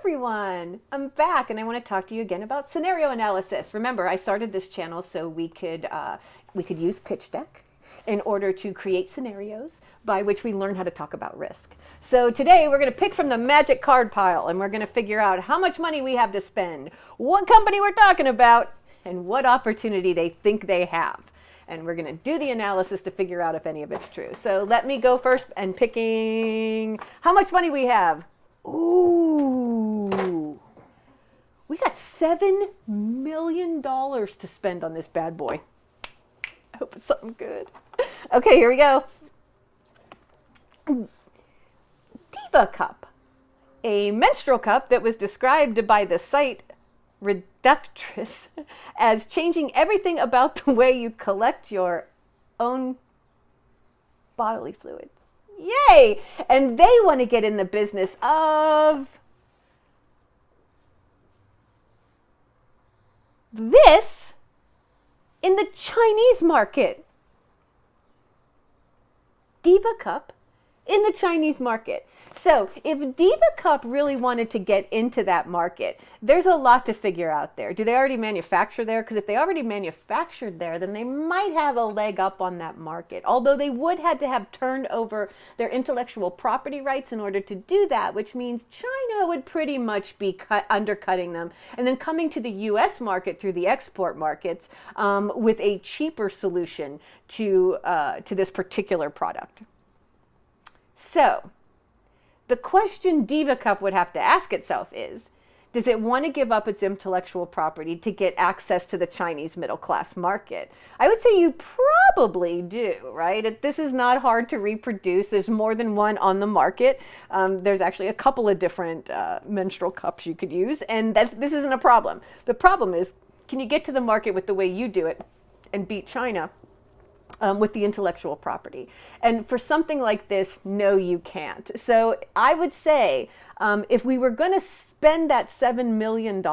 everyone. I'm back and I want to talk to you again about scenario analysis. Remember, I started this channel so we could use pitch deck in order to create scenarios by which we learn how to talk about risk. So today we're going to pick from the magic card pile and we're going to figure out how much money we have to spend, what company we're talking about, and what opportunity they think they have. And we're going to do the analysis to figure out if any of it's true. So let me go first and picking how much money we have. Ooh, we got $7 million to spend on this bad boy. I hope it's something good. Okay, here we go. Diva cup, a menstrual cup that was described by the site Reductress as changing everything about the way you collect your own bodily fluids. Yay! And they want to get in the business of this in the Chinese market. Diva cup in the Chinese market. So if Diva Cup really wanted to get into that market, there's a lot to figure out there. Do they already manufacture there? Because if they already manufactured there, then they might have a leg up on that market. Although they would have to have turned over their intellectual property rights in order to do that, which means China would pretty much be undercutting them and then coming to the US market through the export markets with a cheaper solution to this particular product. So the question Diva Cup would have to ask itself is, does it want to give up its intellectual property to get access to the Chinese middle class market? I would say you probably do, right? This is not hard to reproduce. There's more than one on the market. There's actually a couple of different menstrual cups you could use, and this isn't a problem. The problem is, can you get to the market with the way you do it and beat China? With the intellectual property. And for something like this, no, you can't. So I would say if we were going to spend that $7 million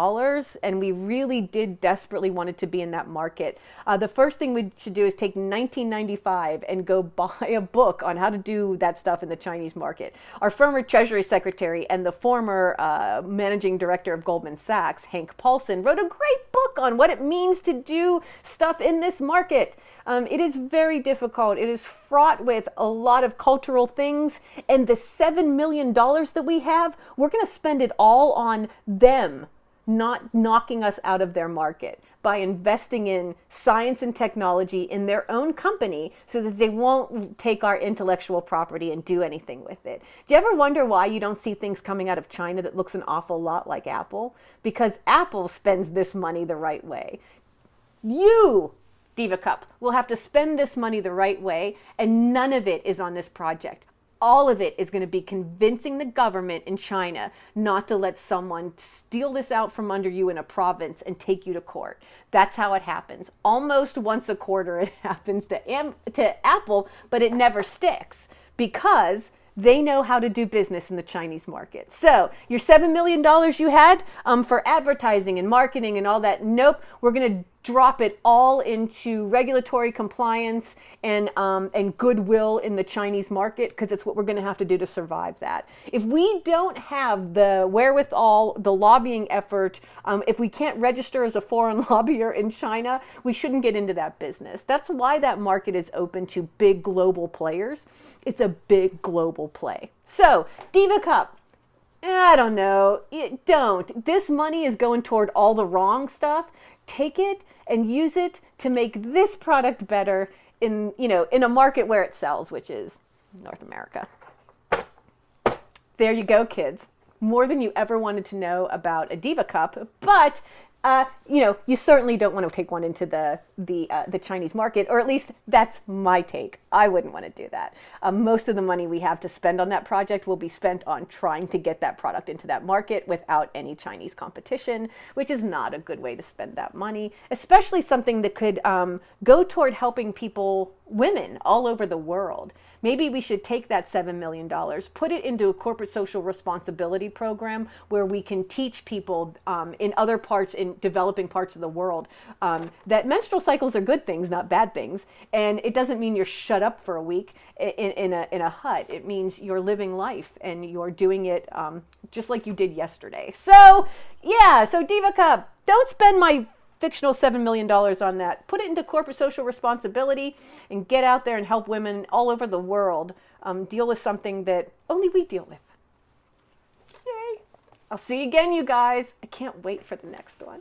and we really did desperately wanted to be in that market, the first thing we should do is take 1995 and go buy a book on how to do that stuff in the Chinese market. Our former Treasury Secretary and the former Managing Director of Goldman Sachs, Hank Paulson, wrote a great book on what it means to do stuff in this market. It is very difficult. It is fraught with a lot of cultural things. And the $7 million that we have, we're going to spend it all on them not knocking us out of their market by investing in science and technology in their own company so that they won't take our intellectual property and do anything with it. Do you ever wonder why you don't see things coming out of China that looks an awful lot like Apple? Because Apple spends this money the right way. You, Diva Cup, will have to spend this money the right way, and none of it is on this project. All of it is going to be convincing the government in China not to let someone steal this out from under you in a province and take you to court. That's how it happens. Almost once a quarter it happens to Apple, but it never sticks because they know how to do business in the Chinese market. So your $7 million you had for advertising and marketing and all that, nope, we're going to drop it all into regulatory compliance and goodwill in the Chinese market because it's what we're going to have to do to survive that. If we don't have the wherewithal, the lobbying effort, if we can't register as a foreign lobbyer in China, we shouldn't get into that business. That's why that market is open to big global players. It's a big global play. So, Diva Cup. I don't know. Don't. This money is going toward all the wrong stuff. Take it and use it to make this product better in a market where it sells, which is North America. There you go, kids. More than you ever wanted to know about a Diva Cup, but you certainly don't want to take one into the Chinese market, or at least that's my take. I wouldn't want to do that. Most of the money we have to spend on that project will be spent on trying to get that product into that market without any Chinese competition, which is not a good way to spend that money, especially something that could go toward helping people, women all over the world. Maybe we should take that $7 million, put it into a corporate social responsibility program where we can teach people in other parts in in developing parts of the world, that menstrual cycles are good things, not bad things. And it doesn't mean you're shut up for a week in a hut. It means you're living life and you're doing it just like you did yesterday. So yeah, so Diva Cup, don't spend my fictional $7 million on that. Put it into corporate social responsibility and get out there and help women all over the world deal with something that only we deal with. Yay. I'll see you again, you guys. I can't wait for the next one.